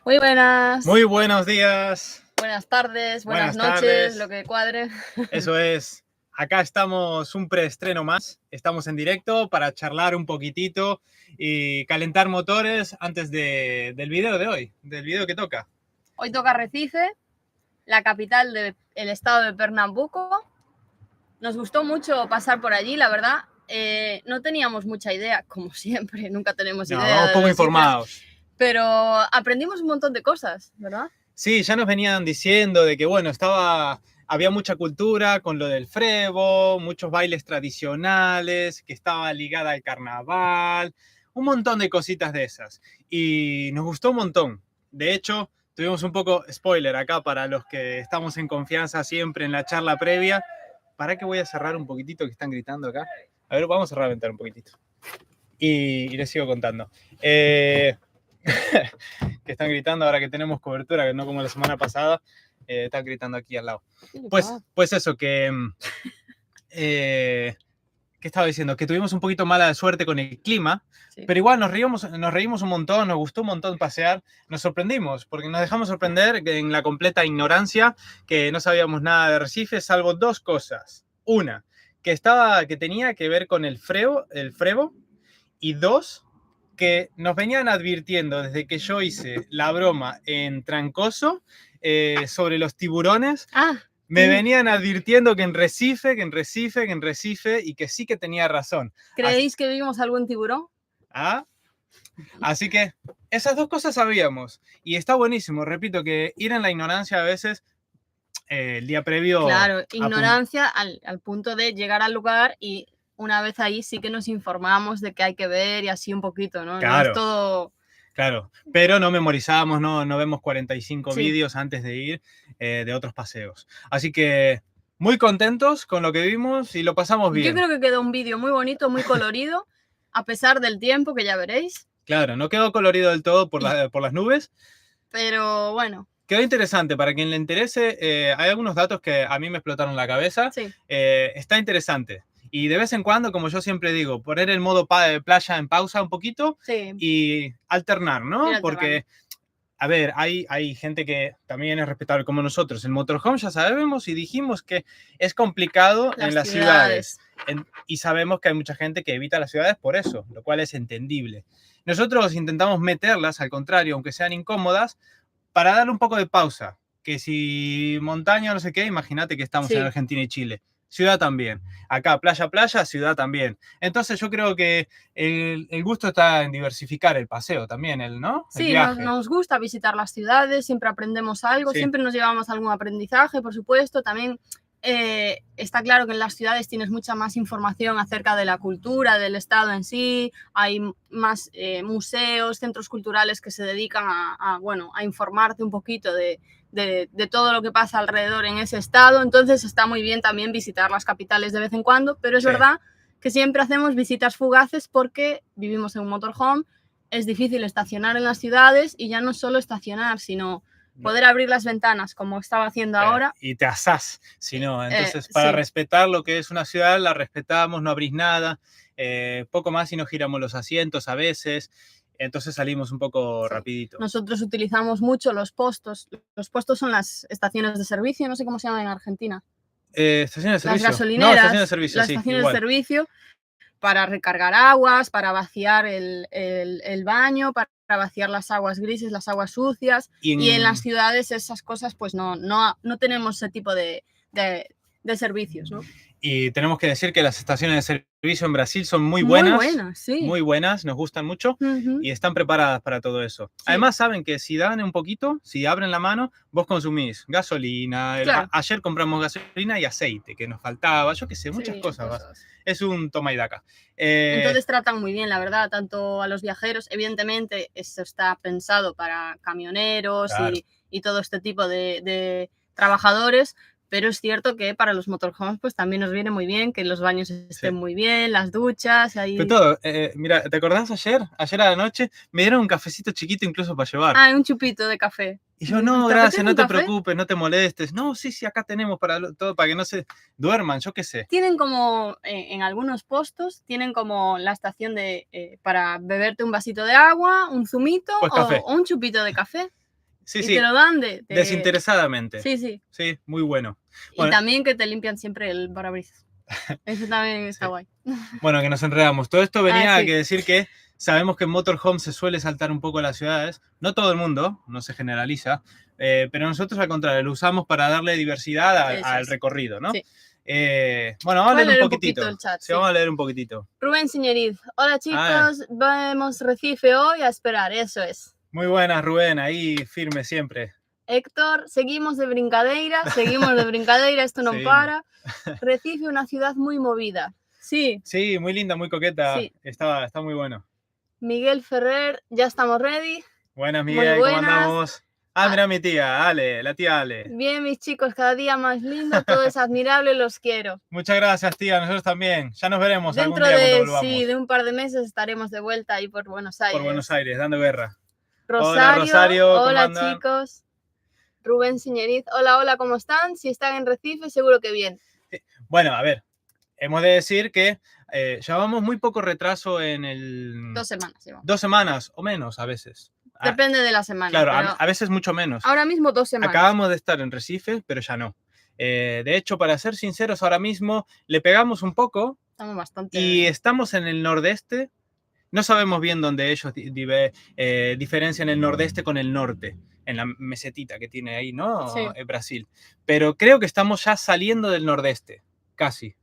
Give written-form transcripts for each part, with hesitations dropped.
Muy buenas. Muy buenos días. Buenas tardes, buenas noches, tardes. lo que cuadre. Eso es. Acá estamos, un preestreno más. Estamos en directo para charlar un poquitito y calentar motores antes del video de hoy, del video que toca. Hoy toca Recife, la capital del estado de Pernambuco. Nos gustó mucho pasar por allí, la verdad. No teníamos mucha idea, como siempre, nunca tenemos idea. Vamos poco informados. Pero aprendimos un montón de cosas, ¿verdad? Sí, ya nos venían diciendo de que, bueno, había mucha cultura con lo del frevo, muchos bailes tradicionales, que estaba ligada al carnaval, un montón de cositas de esas. Y nos gustó un montón. De hecho, tuvimos un poco, spoiler acá para los que estamos en confianza siempre en la charla previa. ¿Para qué voy a cerrar un poquitito que están gritando acá? A ver, vamos a reventar un poquitito. Y les sigo contando. Que están gritando ahora que tenemos cobertura, que no como la semana pasada, están gritando aquí al lado. Pues eso, que ¿qué estaba diciendo? Que tuvimos un poquito mala suerte con el clima, sí. Pero igual nos reímos un montón, nos gustó un montón pasear, nos sorprendimos, porque nos dejamos sorprender en la completa ignorancia, que no sabíamos nada de Recife, salvo dos cosas. Una, que tenía que ver con el frevo, y dos, que nos venían advirtiendo desde que yo hice la broma en Trancoso sobre los tiburones. Me venían advirtiendo que en Recife, y que sí que tenía razón. ¿Creéis que vimos algún tiburón? Así que esas dos cosas sabíamos. Y está buenísimo, repito, que ir en la ignorancia a veces, el día previo... Claro, ignorancia al punto de llegar al lugar y una vez ahí sí que nos informamos de qué hay que ver y así un poquito, ¿no? Claro. No es todo... Claro, pero no memorizamos, no vemos 45 vídeos antes de ir de otros paseos. Así que muy contentos con lo que vimos y lo pasamos bien. Yo creo que quedó un vídeo muy bonito, muy colorido, a pesar del tiempo, que ya veréis. Claro, no quedó colorido del todo por las nubes. Pero bueno. Quedó interesante, para quien le interese, hay algunos datos que a mí me explotaron la cabeza. Sí. Está interesante. Y de vez en cuando, como yo siempre digo, poner el modo playa en pausa un poquito y alternar, ¿no? Porque, a ver, hay gente que también es respetable como nosotros. El motorhome ya sabemos y dijimos que es complicado en las ciudades. Y sabemos que hay mucha gente que evita las ciudades por eso, lo cual es entendible. Nosotros intentamos meterlas, al contrario, aunque sean incómodas, para darle un poco de pausa. Que si montaña o no sé qué, imagínate que estamos en Argentina y Chile. Ciudad también. Acá, playa, ciudad también. Entonces yo creo que el gusto está en diversificar el paseo también, ¿no? Sí, nos gusta visitar las ciudades, siempre aprendemos algo, siempre nos llevamos algún aprendizaje, por supuesto. También está claro que en las ciudades tienes mucha más información acerca de la cultura, del estado en sí, hay más museos, centros culturales que se dedican a informarte un poquito de todo lo que pasa alrededor en ese estado. Entonces está muy bien también visitar las capitales de vez en cuando, pero es verdad que siempre hacemos visitas fugaces porque vivimos en un motorhome, es difícil estacionar en las ciudades y ya no solo estacionar, sino poder abrir las ventanas como estaba haciendo ahora. Y te asás, si no. Entonces, para respetar lo que es una ciudad, la respetamos, no abrís nada, poco más y nos giramos los asientos a veces. Entonces salimos un poco rapidito. Nosotros utilizamos mucho los postos. Los postos son las estaciones de servicio, no sé cómo se llaman en Argentina. Estaciones de servicio. Las gasolineras, no, estaciones de servicio, las estaciones de servicio para recargar aguas, para vaciar el baño, para vaciar las aguas grises, las aguas sucias. Y en las ciudades esas cosas pues no tenemos ese tipo de servicios, ¿no? Y tenemos que decir que las estaciones de servicio en Brasil son muy buenas. Muy buenas, sí. Muy buenas, nos gustan mucho y están preparadas para todo eso. Sí. Además saben que si dan un poquito, si abren la mano, vos consumís gasolina. Ayer compramos gasolina y aceite, que nos faltaba, yo qué sé, muchas cosas. Es un toma y daca. Entonces tratan muy bien, la verdad, tanto a los viajeros. Evidentemente, esto está pensado para camioneros y todo este tipo de trabajadores. Pero es cierto que para los motorhomes pues también nos viene muy bien que los baños estén muy bien, las duchas, ahí... Pero todo, mira, ¿te acordás ayer? Ayer a la noche me dieron un cafecito chiquito incluso para llevar. Un chupito de café. Y yo, no, gracias, no te preocupes, no te molestes. No, sí, acá tenemos para todo, para que no se duerman, yo qué sé. Tienen como, en algunos postos, tienen como la estación para beberte un vasito de agua, un zumito pues o un chupito de café. Sí, te lo dan desinteresadamente. Sí, sí. Sí, muy bueno. Y también que te limpian siempre el parabrisas. Eso también está guay. Bueno, que nos enredamos. Todo esto venía a decir que sabemos que en motorhome se suele saltar un poco las ciudades. No todo el mundo, no se generaliza, pero nosotros al contrario, lo usamos para darle diversidad al recorrido, ¿no? Sí. Bueno, vamos a leer un poquitito el chat, sí, vamos a leer un poquitito. Rubén Señoriz, hola chicos, vemos Recife hoy a esperar, eso es. Muy buenas, Rubén, ahí firme siempre. Héctor, seguimos de brincadeira, esto no para. Recife, una ciudad muy movida. Sí. Sí, muy linda, muy coqueta, sí. Está muy bueno. Miguel Ferrer, ya estamos ready. Buenas, Miguel, ¿cómo andamos? Mira mi tía, Ale, la tía Ale. Bien, mis chicos, cada día más lindo, todo es admirable, los quiero. Muchas gracias, tía, nosotros también. Ya nos veremos algún día cuando volvamos. Sí, de un par de meses estaremos de vuelta ahí por Buenos Aires. Por Buenos Aires, dando guerra. Rosario, hola chicos. Rubén Señoriz, hola, ¿cómo están? Si están en Recife, seguro que bien. Bueno, a ver, hemos de decir que llevamos muy poco retraso en el... 2 semanas. 2 semanas o menos a veces. Depende de la semana. Claro, a veces mucho menos. Ahora mismo 2 semanas. Acabamos de estar en Recife, pero ya no. De hecho, para ser sinceros, ahora mismo le pegamos un poco. Estamos bastante... Y estamos en el nordeste. No sabemos bien dónde ellos diferencian el nordeste con el norte, en la mesetita que tiene ahí, ¿no? Sí. Brasil. Pero creo que estamos ya saliendo del nordeste, casi.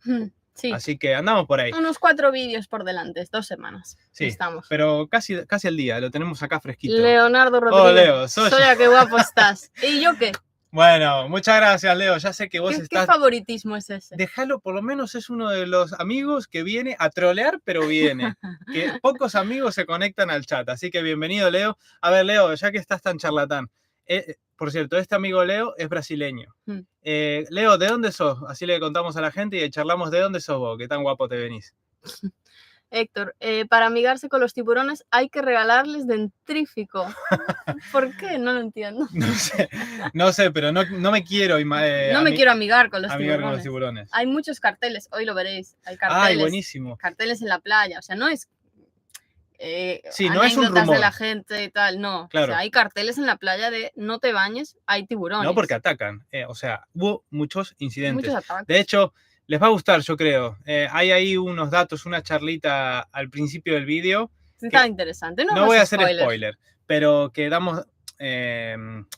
Sí. Así que andamos por ahí. Unos 4 vídeos por delante, 2 semanas. Sí, estamos. Pero casi al día, lo tenemos acá fresquito. Leonardo Rodríguez. Leo, Soya, qué guapo estás. ¿Y yo qué? Bueno, muchas gracias, Leo. Ya sé que vos estás... ¿Qué favoritismo es ese? Déjalo, por lo menos es uno de los amigos que viene a trolear, pero viene. Que pocos amigos se conectan al chat. Así que bienvenido, Leo. A ver, Leo, ya que estás tan charlatán. Por cierto, este amigo Leo es brasileño. Leo, ¿de dónde sos? Así le contamos a la gente y charlamos de dónde sos vos. Qué tan guapo te venís. Héctor, para amigarse con los tiburones hay que regalarles dentrífico. ¿Por qué? No lo entiendo. No sé, pero no me quiero... no me quiero amigar con los tiburones. Hay muchos carteles, hoy lo veréis. Hay carteles, buenísimo. Carteles en la playa, o sea, no es... sí, no es un rumor de la gente y tal, no. Claro. O sea, hay carteles en la playa de no te bañes, hay tiburones. No, porque atacan. O sea, hubo muchos incidentes. De hecho... Les va a gustar, yo creo. Hay ahí unos datos, una charlita al principio del vídeo. Está interesante. No voy a hacer spoiler, pero que damos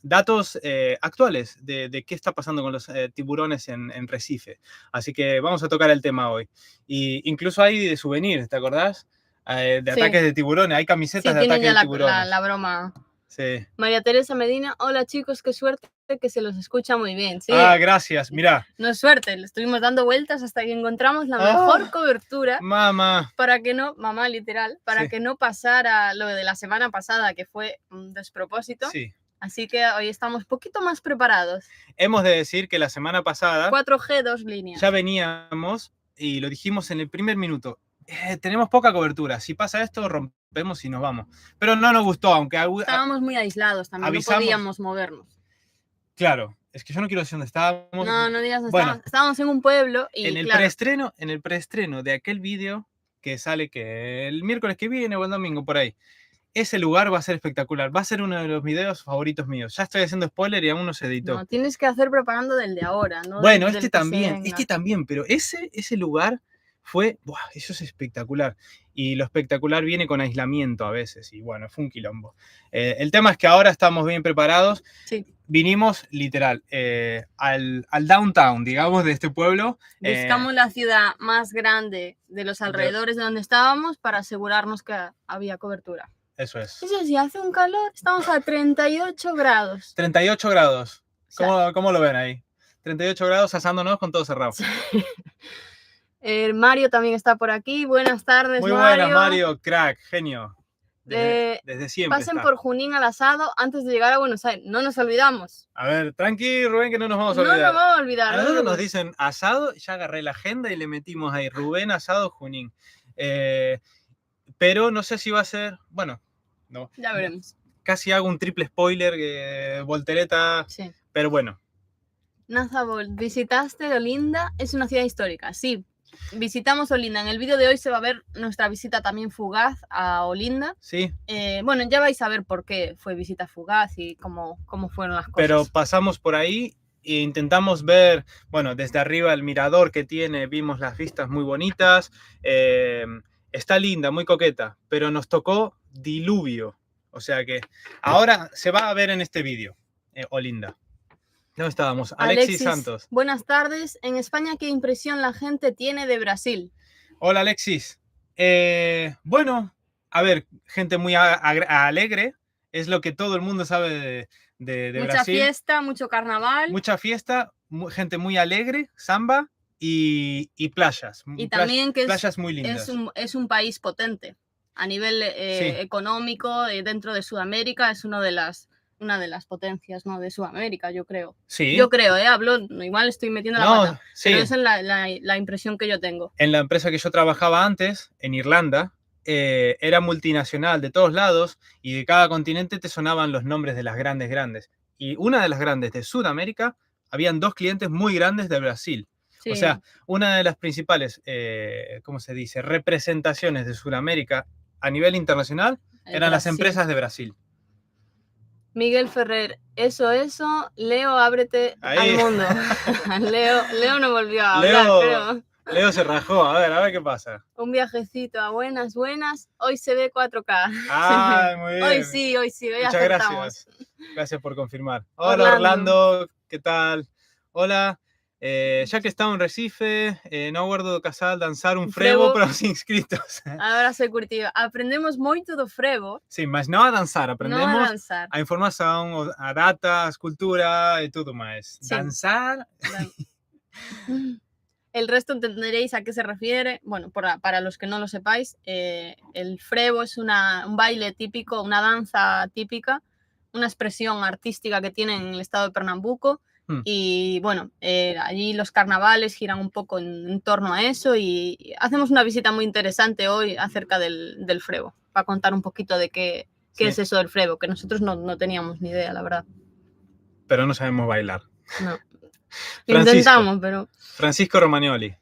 datos actuales de qué está pasando con los tiburones en Recife. Así que vamos a tocar el tema hoy. Y incluso hay de souvenirs, ¿te acordás? De ataques de tiburones. Hay camisetas de ataques de tiburones. La broma. Sí. María Teresa Medina, hola chicos, qué suerte que se los escucha muy bien. Sí. Gracias, mira. No es suerte, le estuvimos dando vueltas hasta que encontramos la mejor cobertura. Mamá. Para que no, mamá literal, para que no pasara lo de la semana pasada, que fue un despropósito. Sí. Así que hoy estamos un poquito más preparados. Hemos de decir que la semana pasada... 4G, 2 líneas. Ya veníamos y lo dijimos en el primer minuto. Tenemos poca cobertura. Si pasa esto, rompemos y nos vamos. Pero no nos gustó, aunque... Estábamos muy aislados también, no podíamos movernos. Claro, es que yo no quiero decir dónde estábamos. No digas dónde estábamos. Estábamos en un pueblo y en el preestreno de aquel vídeo que sale que el miércoles que viene o el domingo, por ahí. Ese lugar va a ser espectacular. Va a ser uno de los videos favoritos míos. Ya estoy haciendo spoiler y aún no se editó. No, tienes que hacer propaganda del de ahora, ¿no? Bueno, este también, pero ese lugar... eso es espectacular. Y lo espectacular viene con aislamiento a veces. Y bueno, fue un quilombo. El tema es que ahora estamos bien preparados. Sí. Vinimos, literal, al downtown, digamos, de este pueblo. Buscamos la ciudad más grande de los alrededores de donde estábamos para asegurarnos que había cobertura. Eso es. Eso sí, hace un calor. Estamos a 38 grados. 38 grados. ¿Cómo lo ven ahí? 38 grados asándonos con todo cerrado. Sí. Mario también está por aquí. Buenas tardes, Mario. Muy buenas, Mario. Crack, genio. Desde siempre. Pasen por Junín al asado antes de llegar a Buenos Aires. No nos olvidamos. A ver, tranqui, Rubén, que no nos vamos a olvidar. No nos vamos a olvidar. A nosotros nos dicen asado, ya agarré la agenda y le metimos ahí Rubén asado Junín. Pero no sé si va a ser... Bueno, no. Ya veremos. Casi hago un triple spoiler, voltereta. Sí. Pero bueno. Nazabol, ¿visitaste Olinda? Es una ciudad histórica, sí. visitamos Olinda. En el vídeo de hoy se va a ver nuestra visita también fugaz a Olinda. Sí. Bueno, ya vais a ver por qué fue visita fugaz y cómo fueron las cosas. Pero pasamos por ahí e intentamos ver, bueno, desde arriba el mirador que tiene, vimos las vistas muy bonitas. Está linda, muy coqueta, pero nos tocó diluvio. O sea que ahora se va a ver en este vídeo, Olinda. ¿Dónde estábamos? Alexis Santos. Buenas tardes. En España, ¿qué impresión la gente tiene de Brasil? Hola, Alexis. Bueno, a ver, gente muy alegre. Es lo que todo el mundo sabe de Brasil. Mucha fiesta, mucho carnaval. Mucha fiesta, gente muy alegre, samba y playas. Y también que playas muy lindas. Es un país potente. A nivel económico, dentro de Sudamérica, es una de las potencias, ¿no? De Sudamérica, yo creo. Sí. Yo creo, hablo, igual estoy metiendo la pata, sí. Pero esa es la impresión que yo tengo. En la empresa que yo trabajaba antes, en Irlanda, era multinacional de todos lados y de cada continente te sonaban los nombres de las grandes. Y una de las grandes de Sudamérica, habían 2 clientes muy grandes de Brasil. Sí. O sea, una de las principales, ¿cómo se dice?, representaciones de Sudamérica a nivel internacional eran las empresas de Brasil. Miguel Ferrer, eso, Leo, ábrete al mundo. Leo no volvió a hablar, creo. Leo se rajó, a ver qué pasa. Un viajecito a buenas, hoy se ve 4K. Ah, muy bien. Hoy sí, muchas acertamos. Gracias por confirmar. Hola Orlando, ¿qué tal? Hola. Ya que estamos en Recife, no aguardo de casal danzar un frevo para os inscritos. Abrazo curtido. Aprendemos moito do frevo. Sí, mas não a dançar, aprendemos a informação, a datas, cultura e tudo mais. Sí. Danzar... El resto entenderéis a qué se refiere. Bueno, para los que no lo sepáis, el frevo es un baile típico, una danza típica, una expresión artística que tiene en el estado de Pernambuco. Y bueno, allí los carnavales giran un poco en torno a eso y hacemos una visita muy interesante hoy acerca del frevo, para contar un poquito de qué es eso del frevo, que nosotros no teníamos ni idea, la verdad. Pero no sabemos bailar. No. Intentamos, pero... Francisco Romagnoli.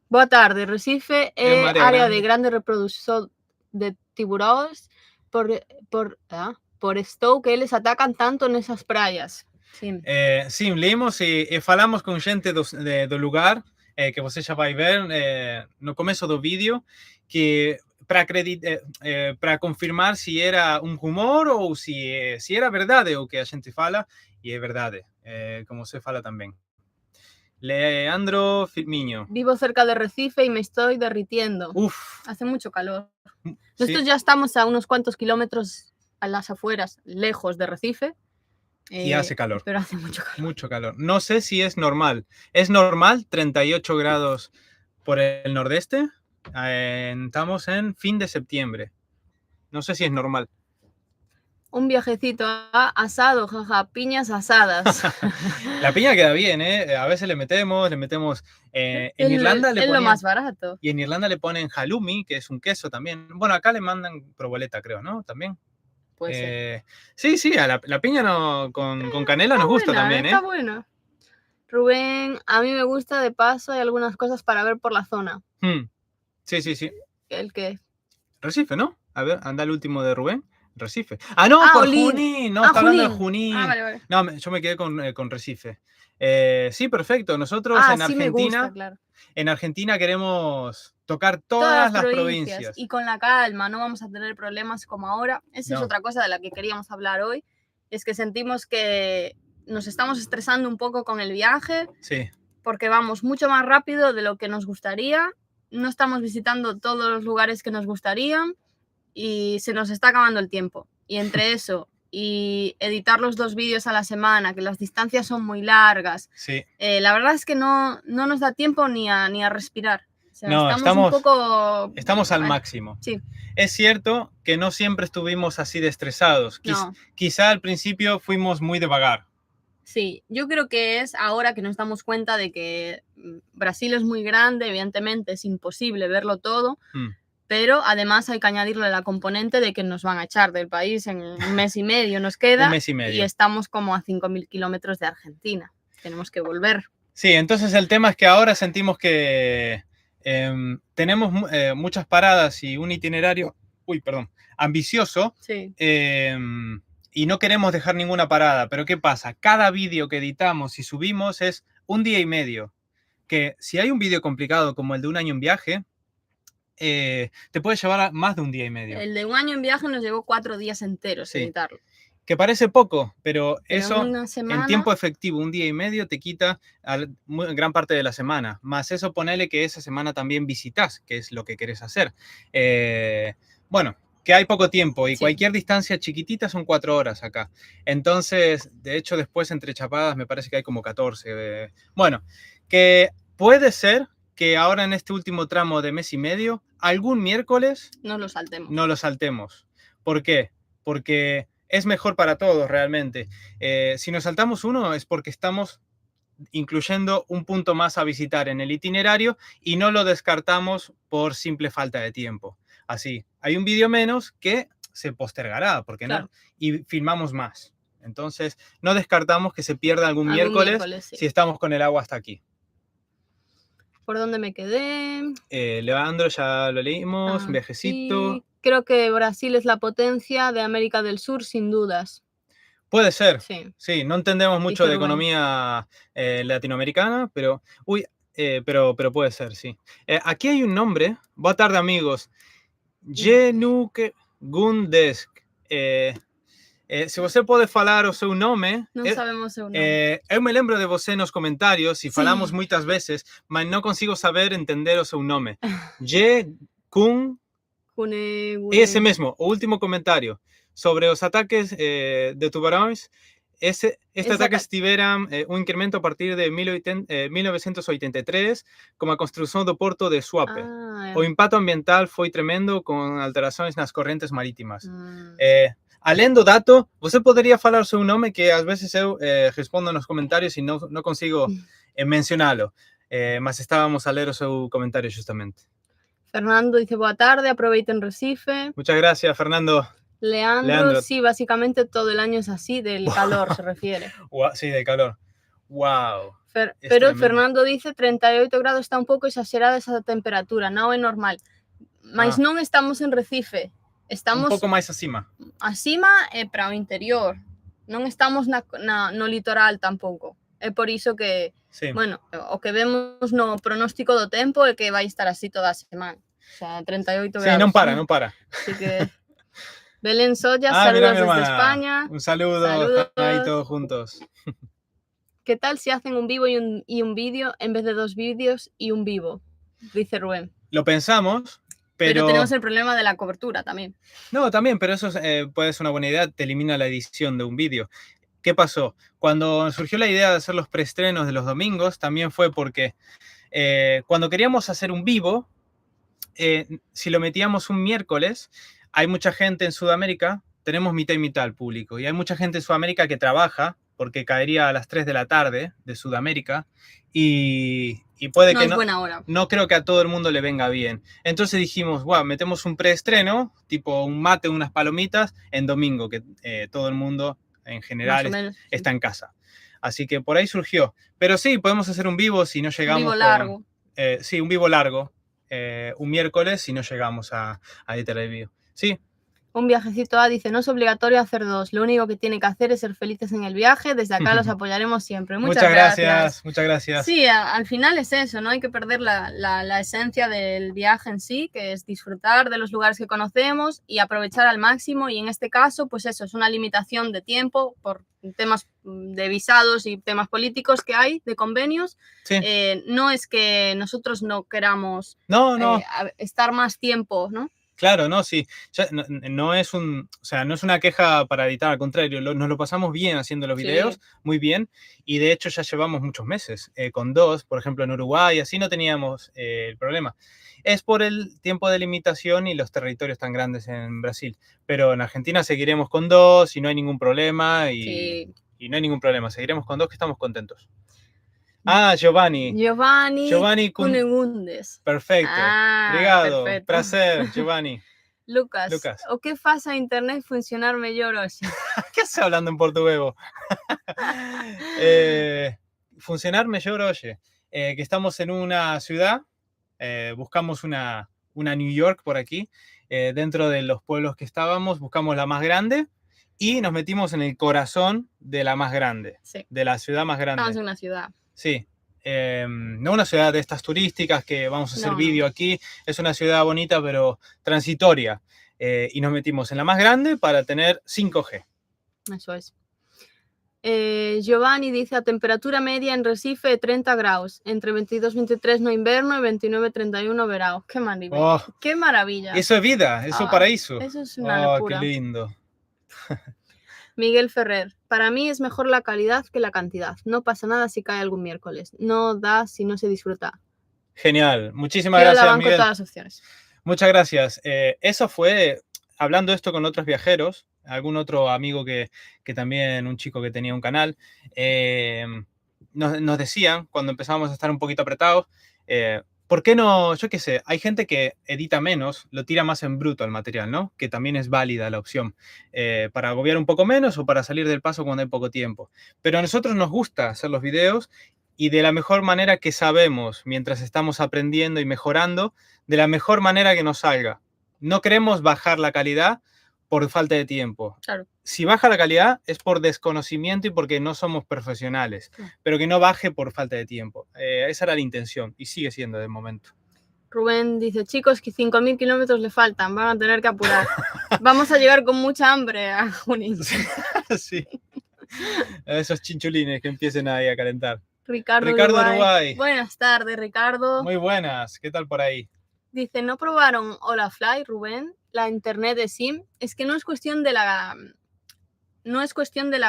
Boa tarde. Recife é área de grande reproducción de tiburóns por estou que eles atacan tanto nesas praias. Sim, leímos e falamos con xente do lugar que você xa vai ver no começo do vídeo que para confirmar se era un rumor ou se era verdade o que a xente fala e é verdade, como você fala tamén. Leandro Firmiño. Vivo cerca de Recife y me estoy derritiendo. Uf. Hace mucho calor. Nosotros ya estamos a unos cuantos kilómetros a las afueras, lejos de Recife. Y hace calor. Pero hace mucho calor. Mucho calor. No sé si es normal. ¿Es normal 38 grados por el nordeste? Estamos en fin de septiembre. No sé si es normal. Un viajecito a asado, jaja, piñas asadas. La piña queda bien, ¿eh? A veces le metemos en Irlanda le ponen, es lo más barato. Y en Irlanda le ponen halloumi, que es un queso también. Bueno, acá le mandan proboleta, creo, ¿no? También. Pues sí, a la piña con canela nos gusta también, ¿eh? Está buena. Rubén, a mí me gusta, de paso, hay algunas cosas para ver por la zona. Sí. ¿El qué? Recife, ¿no? A ver, anda el último de Rubén. Recife. No, por Junín. No, está hablando de Junín. Vale. No, yo me quedé con Recife. Sí, perfecto. Nosotros en Argentina, sí me gusta, claro. En Argentina queremos tocar todas las provincias. Y con la calma, no vamos a tener problemas como ahora. Esa es otra cosa de la que queríamos hablar hoy. Es que sentimos que nos estamos estresando un poco con el viaje. Sí. Porque vamos mucho más rápido de lo que nos gustaría. No estamos visitando todos los lugares que nos gustarían. Y se nos está acabando el tiempo. Y entre eso y editar los 2 vídeos a la semana, que las distancias son muy largas, sí. La verdad es que no nos da tiempo ni a respirar. O sea, no, estamos al bueno, máximo. Sí. Es cierto que no siempre estuvimos así de estresados. Quizá al principio fuimos muy de vagar. Sí, yo creo que es ahora que nos damos cuenta de que Brasil es muy grande, evidentemente es imposible verlo todo. Pero además hay que añadirle la componente de que nos van a echar del país en un mes y medio, nos queda. Un mes y medio. Y estamos como a 5.000 kilómetros de Argentina. Tenemos que volver. Sí, entonces el tema es que ahora sentimos que tenemos muchas paradas y un itinerario, ambicioso. Sí. Y no queremos dejar ninguna parada. Pero ¿qué pasa? Cada vídeo que editamos y subimos es 1 día y medio. Que si hay un vídeo complicado como el de 1 año en viaje, te puede llevar más de 1 día y medio. El de 1 año en viaje nos llevó 4 días enteros editarlo. Que parece poco, pero eso en tiempo efectivo, 1 día y medio, te quita gran parte de la semana. Más eso, ponele que esa semana también visitas, que es lo que querés hacer. Bueno, que hay poco tiempo y cualquier distancia chiquitita son 4 horas acá. Entonces, de hecho, después entre chapadas me parece que hay como 14. Bueno, que puede ser que ahora en este último tramo de mes y medio, algún miércoles no lo saltemos. No lo saltemos. ¿Por qué? Porque es mejor para todos realmente. Si nos saltamos uno es porque estamos incluyendo un punto más a visitar en el itinerario y no lo descartamos por simple falta de tiempo. Así, hay un vídeo menos que se postergará, porque no, y filmamos más. Entonces, no descartamos que se pierda algún miércoles si estamos con el agua hasta aquí. ¿Por dónde me quedé? Leandro, ya lo leímos, un viajecito. Sí. Creo que Brasil es la potencia de América del Sur, sin dudas. Puede ser. Sí, no entendemos mucho de economía latinoamericana, pero puede ser, sí. Aquí hay un nombre. Boa tarde, amigos. Jenuque Gundesk. Se você pode falar o seu nome... Não sabemos o seu nome. Eu me lembro de você nos comentários e falamos muitas vezes, mas não consigo saber entender o seu nome. Esse mesmo, o último comentário. Sobre os ataques de tubarões, estes ataques tiveram um incremento a partir de 1983 com a construção do porto de Suape. O impacto ambiental foi tremendo com alterações nas correntes marítimas. Além do dato, você poderia falar o seu nome, que às vezes eu respondo nos comentários e não consigo mencioná-lo. Mas estávamos a ler o seu comentário justamente. Fernando dice, boa tarde, aproveiten Recife. Muchas gracias, Fernando. Leandro, sí, básicamente todo el año es así, del calor se refiere. Sí, del calor. Wow. Pero tremendo. Fernando dice 38 grados, está un pouco exagerada esa temperatura, non é normal. Mas non estamos en Recife, estamos... Un pouco máis acima. Acima é para o interior, non estamos no litoral tampouco. É por iso que, bueno, o que vemos no pronóstico do tempo é que vai estar así toda a semana. O sea, 38 grados. Sí, non para. Así que... Belén Soya, saludos desde España. Un saludo, están ahí todos juntos. ¿Qué tal si hacen un vivo y un vídeo en vez de 2 vídeos y un vivo? Dice Rubén. Lo pensamos, pero tenemos el problema de la cobertura también. No, también, pero eso puede ser una buena idea, te elimina la edición de un vídeo. ¿Qué pasó? Cuando surgió la idea de hacer los preestrenos de los domingos, también fue porque cuando queríamos hacer un vivo, si lo metíamos un miércoles, hay mucha gente en Sudamérica, tenemos mitad y mitad al público, y hay mucha gente en Sudamérica que trabaja, porque caería a las 3 de la tarde de Sudamérica, y puede que no es buena hora. No creo que a todo el mundo le venga bien. Entonces dijimos, metemos un preestreno, tipo un mate, unas palomitas, en domingo, que todo el mundo en general está en casa. Así que por ahí surgió. Pero sí, podemos hacer un vivo si no llegamos... Un vivo largo. Sí, un vivo largo. Un miércoles si no llegamos a editar el vídeo. Sí. Un viajecito dice, no es obligatorio hacer 2, lo único que tiene que hacer es ser felices en el viaje, desde acá los apoyaremos siempre. Muchas gracias. Muchas gracias. Sí, al final es eso, no hay que perder la esencia del viaje en sí, que es disfrutar de los lugares que conocemos y aprovechar al máximo, y en este caso, pues eso, es una limitación de tiempo por temas de visados y temas políticos que hay, de convenios. Sí. No es que nosotros no queramos estar más tiempo, ¿no? Claro, no, sí. Ya, no es una queja para editar, al contrario, nos lo pasamos bien haciendo los videos, muy bien, y de hecho ya llevamos muchos meses con 2, por ejemplo en Uruguay, así no teníamos el problema. Es por el tiempo de limitación y los territorios tan grandes en Brasil, pero en Argentina seguiremos con 2 y no hay ningún problema, y no hay ningún problema, seguiremos con 2 que estamos contentos. Giovanni Cunegundes. Perfecto. Obrigado. Perfecto. Prazer, Giovanni. Lucas. O que faz a internet funcionar mellor hoxe? Que estás hablando en portugués? Funcionar mellor hoxe. Que estamos en una ciudad buscamos una New York por aquí, dentro de los pueblos que estábamos, buscamos la más grande y nos metimos en el corazón de la más grande, sí. De la ciudad más grande. Estamos en una ciudad. Sí, no una ciudad de estas turísticas que vamos a hacer vídeo aquí, es una ciudad bonita pero transitoria, y nos metimos en la más grande para tener 5G. Eso es. Giovanni dice, a temperatura media en Recife 30 grados, entre 22 23 no invierno y 29 31 verano. Qué maravilla. Oh, qué maravilla. Eso es vida, eso es paraíso. Eso es una locura. Qué lindo. Miguel Ferrer, para mí es mejor la calidad que la cantidad. No pasa nada si cae algún miércoles. No da si no se disfruta. Genial, muchísimas gracias, Miguel. Todas las opciones. Muchas gracias. Eso fue, hablando esto con otros viajeros, algún otro amigo que también, un chico que tenía un canal, nos decían, cuando empezamos a estar un poquito apretados, ¿por qué no? Yo qué sé, hay gente que edita menos, lo tira más en bruto al material, ¿no? Que también es válida la opción, para agobiar un poco menos o para salir del paso cuando hay poco tiempo. Pero a nosotros nos gusta hacer los videos y de la mejor manera que sabemos, mientras estamos aprendiendo y mejorando, de la mejor manera que nos salga. No queremos bajar la calidad por falta de tiempo. Claro. Si baja la calidad es por desconocimiento y porque no somos profesionales, pero que no baje por falta de tiempo. Esa era la intención y sigue siendo de momento. Rubén dice, chicos, que 5.000 kilómetros le faltan, van a tener que apurar. Vamos a llegar con mucha hambre a Junín. Sí. Esos chinchulines que empiecen ahí a calentar. Ricardo Uruguay. Buenas tardes, Ricardo. Muy buenas, ¿qué tal por ahí? Dice, ¿no probaron Holafly, Rubén? La internet de SIM. Es que no es cuestión de la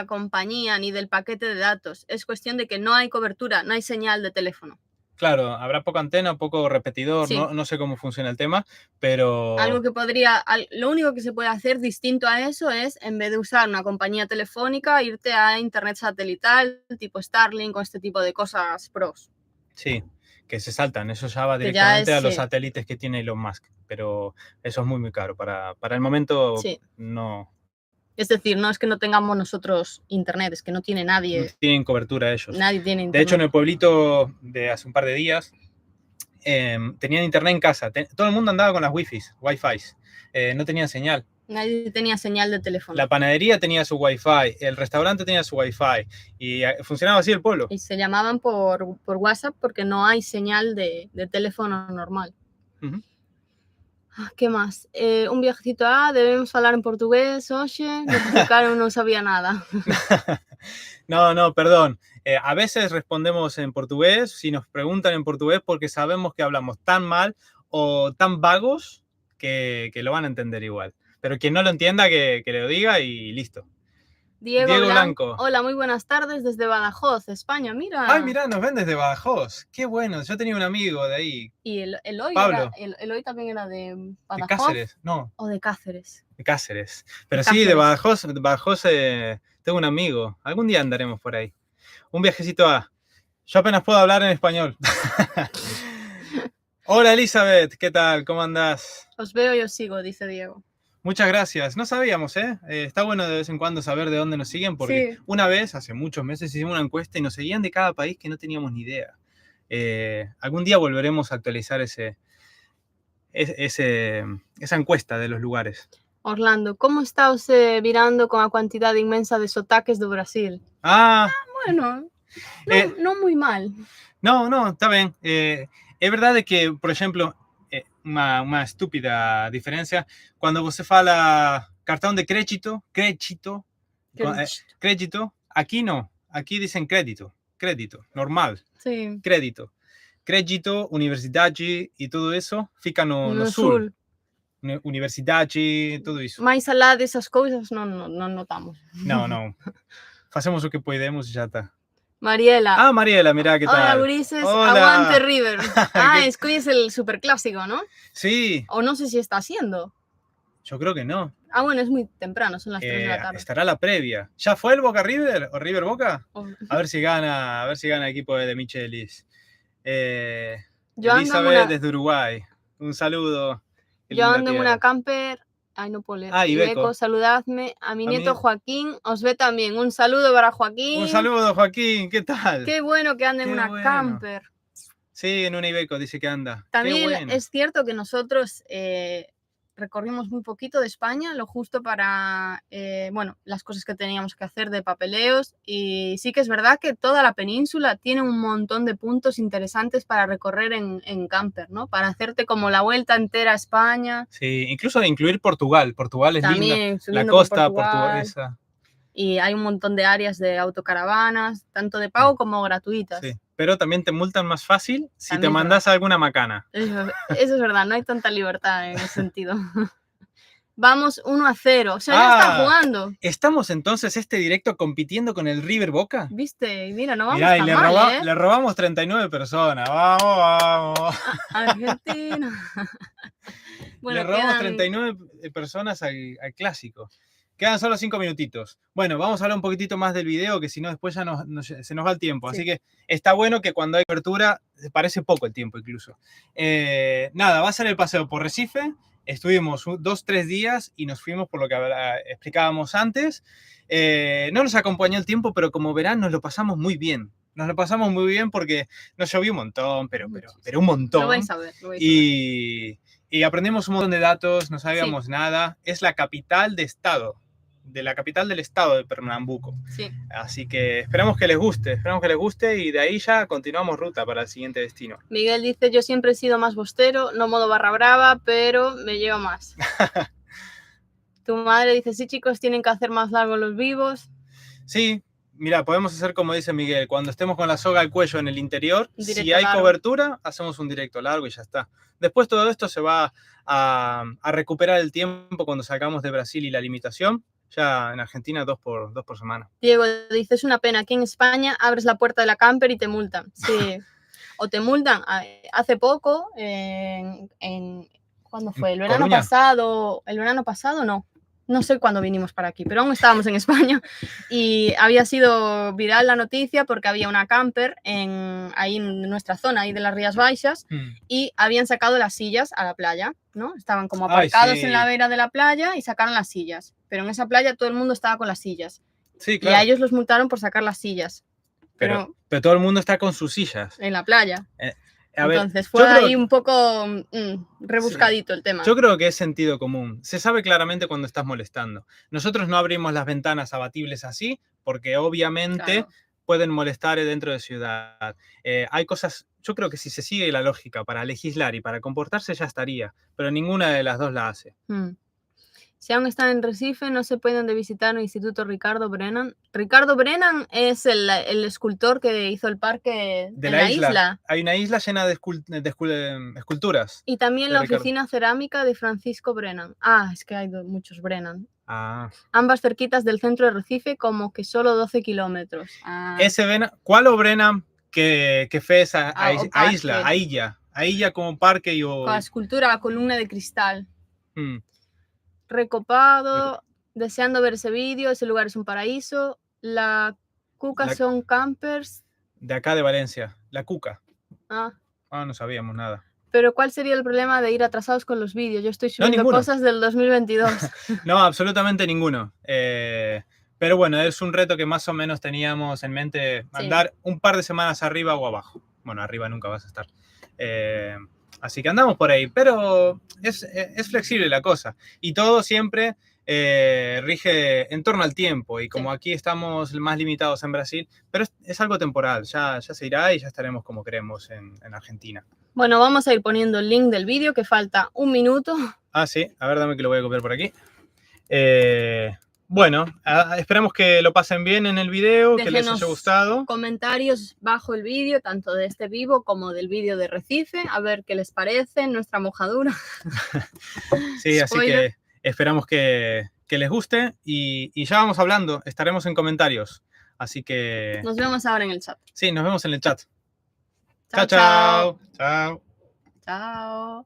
compañía ni del paquete de datos. Es cuestión de que no hay cobertura, no hay señal de teléfono. Claro, habrá poca antena, poco repetidor, sí. No sé cómo funciona el tema, pero... Lo único que se puede hacer distinto a eso es, en vez de usar una compañía telefónica, irte a internet satelital, tipo Starlink o este tipo de cosas pros. Sí, que se saltan, eso ya va directamente a los satélites que tiene Elon Musk, pero eso es muy, muy caro. Para el momento, no... Es decir, no es que no tengamos nosotros internet, es que no tiene nadie. No tienen cobertura ellos. Nadie tiene internet. De hecho, en el pueblito de hace un par de días, tenían internet en casa. Todo el mundo andaba con las Wi-Fi. No tenían señal. Nadie tenía señal de teléfono. La panadería tenía su Wi-Fi, el restaurante tenía su Wi-Fi y funcionaba así el pueblo. Y se llamaban por WhatsApp porque no hay señal de teléfono normal. ¿Qué más? Un viajecito debemos hablar en portugués, oye, claro, no sabía nada. No, perdón. A veces respondemos en portugués, si nos preguntan en portugués, porque sabemos que hablamos tan mal o tan vagos que lo van a entender igual. Pero quien no lo entienda, que lo diga y listo. Diego Blanco. Hola, muy buenas tardes desde Badajoz, España, mira. Ay, mira, nos ven desde Badajoz. Qué bueno, yo tenía un amigo de ahí. Y Eloy, Pablo. Eloy también era de Badajoz. ¿De Cáceres? No. ¿O de Cáceres? De Cáceres. Pero sí, de Badajoz tengo un amigo. Algún día andaremos por ahí. Un viajecito Yo apenas puedo hablar en español. Hola, Elizabeth, ¿qué tal? ¿Cómo andás? Os veo y os sigo, dice Diego. Muchas gracias. No sabíamos, está bueno de vez en cuando saber de dónde nos siguen, porque una vez, hace muchos meses, hicimos una encuesta y nos seguían de cada país que no teníamos ni idea. Algún día volveremos a actualizar esa encuesta de los lugares. Orlando, ¿cómo está virando con la cantidad inmensa de sotaques de Brasil? Bueno, no muy mal. No, está bien. Es verdad de que, por ejemplo, una estúpida diferencia, cuando você fala cartón de crédito, aquí no, aquí dicen crédito, normal, sí. crédito, universidad y todo eso, fica no sul. Universidad, todo eso. Mais alá desas cousas non notamos. No. Facemos o que podemos e já está. Mariela. Mariela, mira qué tal. Hola, Gurises. Hola. Aguante River. Es que hoy es el superclásico, ¿no? Sí. O no sé si está haciendo. Yo creo que no. Bueno, es muy temprano, son las 3 de la tarde. Estará la previa. ¿Ya fue el Boca River o River Boca? A ver si gana el equipo de Michelis. Elizabeth desde Uruguay. Un saludo. Yo ando en una camper. Ay, no puedo leer. Ibeco, saludadme. A mi nieto Joaquín, os ve también. Un saludo para Joaquín. Un saludo, Joaquín, ¿qué tal? Qué bueno que ande en una camper. Sí, en un Iveco dice que anda. También bueno. es cierto que nosotros recorrimos muy poquito de España, lo justo para, bueno, las cosas que teníamos que hacer de papeleos, y sí que es verdad que toda la península tiene un montón de puntos interesantes para recorrer en camper, ¿no? Para hacerte como la vuelta entera a España. Sí, incluso incluir Portugal. Portugal es También, linda. La costa portuguesa. Y hay un montón de áreas de autocaravanas, tanto de pago como gratuitas. Sí, pero también te multan más fácil si También te mandas a alguna macana. Eso es verdad, no hay tanta libertad en ese sentido. Vamos 1-0, o sea, ya está jugando. ¿Estamos entonces este directo compitiendo con el River Boca? ¿Viste? Mira, no vamos Mirá, tan y mal, le robamos 39 personas. Vamos, vamos. Argentina. Bueno, le robamos 39 personas al clásico. Quedan solo 5 minutitos. Bueno, vamos a hablar un poquitito más del video, que si no después ya se nos va el tiempo. Sí. Así que está bueno que cuando hay cobertura, parece poco el tiempo incluso. Nada, va a ser el paseo por Recife. Estuvimos 2-3 días y nos fuimos por lo que explicábamos antes. No nos acompañó el tiempo, pero como verán nos lo pasamos muy bien. Nos lo pasamos muy bien porque nos llovió un montón, pero un montón. Lo vais a ver. Y aprendimos un montón de datos, no sabíamos nada. Es la capital de estado. De la capital del estado de Pernambuco. Sí. Así que esperamos que les guste y de ahí ya continuamos ruta para el siguiente destino. Miguel dice, yo siempre he sido más bostero, no modo barra brava, pero me llevo más. Tu madre dice, sí chicos, tienen que hacer más largos los vivos. Sí, mira, podemos hacer como dice Miguel, cuando estemos con la soga al cuello en el interior, si hay cobertura, hacemos un directo largo y ya está. Después todo esto se va a recuperar el tiempo cuando salgamos de Brasil y la limitación. Ya en Argentina 2 por semana. Diego dice, es una pena, aquí en España abres la puerta de la camper y te multan. Sí. O te multan. Hace poco, ¿cuándo fue? ¿El verano pasado? ¿El verano pasado? No sé cuándo vinimos para aquí, pero aún estábamos en España y había sido viral la noticia porque había una camper ahí en nuestra zona, ahí de las Rías Baixas, y habían sacado las sillas a la playa, ¿no? Estaban como aparcados en la vera de la playa y sacaron las sillas, pero en esa playa todo el mundo estaba con las sillas. Sí, claro. Y a ellos los multaron por sacar las sillas. Pero todo el mundo está con sus sillas. En la playa. Entonces fue ahí un poco rebuscadito el tema. Yo creo que es sentido común. Se sabe claramente cuando estás molestando. Nosotros no abrimos las ventanas abatibles así porque obviamente pueden molestar dentro de ciudad. Hay cosas, yo creo que si se sigue la lógica para legislar y para comportarse ya estaría, pero ninguna de las dos la hace. Si aún están en Recife, no se pueden visitar el Instituto Ricardo Brennan. Ricardo Brennan es el escultor que hizo el parque de la isla. Hay una isla llena de esculturas. Y también la oficina cerámica de Francisco Brennan. Es que hay muchos Brennan. Ambas cerquitas del centro de Recife, como que solo 12 kilómetros. Ese Brennan, ¿cuál o Brennan que fez a isla? A illa como parque con la escultura, la columna de cristal. Recopado, deseando ver ese vídeo, ese lugar es un paraíso. La Cuca son campers. De acá de Valencia, la Cuca. No sabíamos nada. Pero ¿cuál sería el problema de ir atrasados con los vídeos? Yo estoy subiendo cosas del 2022. No, absolutamente ninguno. Pero bueno, es un reto que más o menos teníamos en mente, andar un par de semanas arriba o abajo. Bueno, arriba nunca vas a estar. Así que andamos por ahí, pero es flexible la cosa. Y todo siempre rige en torno al tiempo. Y como aquí estamos más limitados en Brasil, pero es algo temporal. Ya se irá y ya estaremos como queremos en Argentina. Bueno, vamos a ir poniendo el link del vídeo, que falta 1 minuto. Sí. A ver, dame que lo voy a copiar por aquí. Bueno, esperamos que lo pasen bien en el video, que les haya gustado. Comentarios bajo el vídeo, tanto de este vivo como del vídeo de Recife, a ver qué les parece nuestra mojadura. Sí, así que esperamos que les guste y ya vamos hablando, estaremos en comentarios. Así que... Nos vemos ahora en el chat. Sí, nos vemos en el chat. Chao. Chao. Chao. Chao.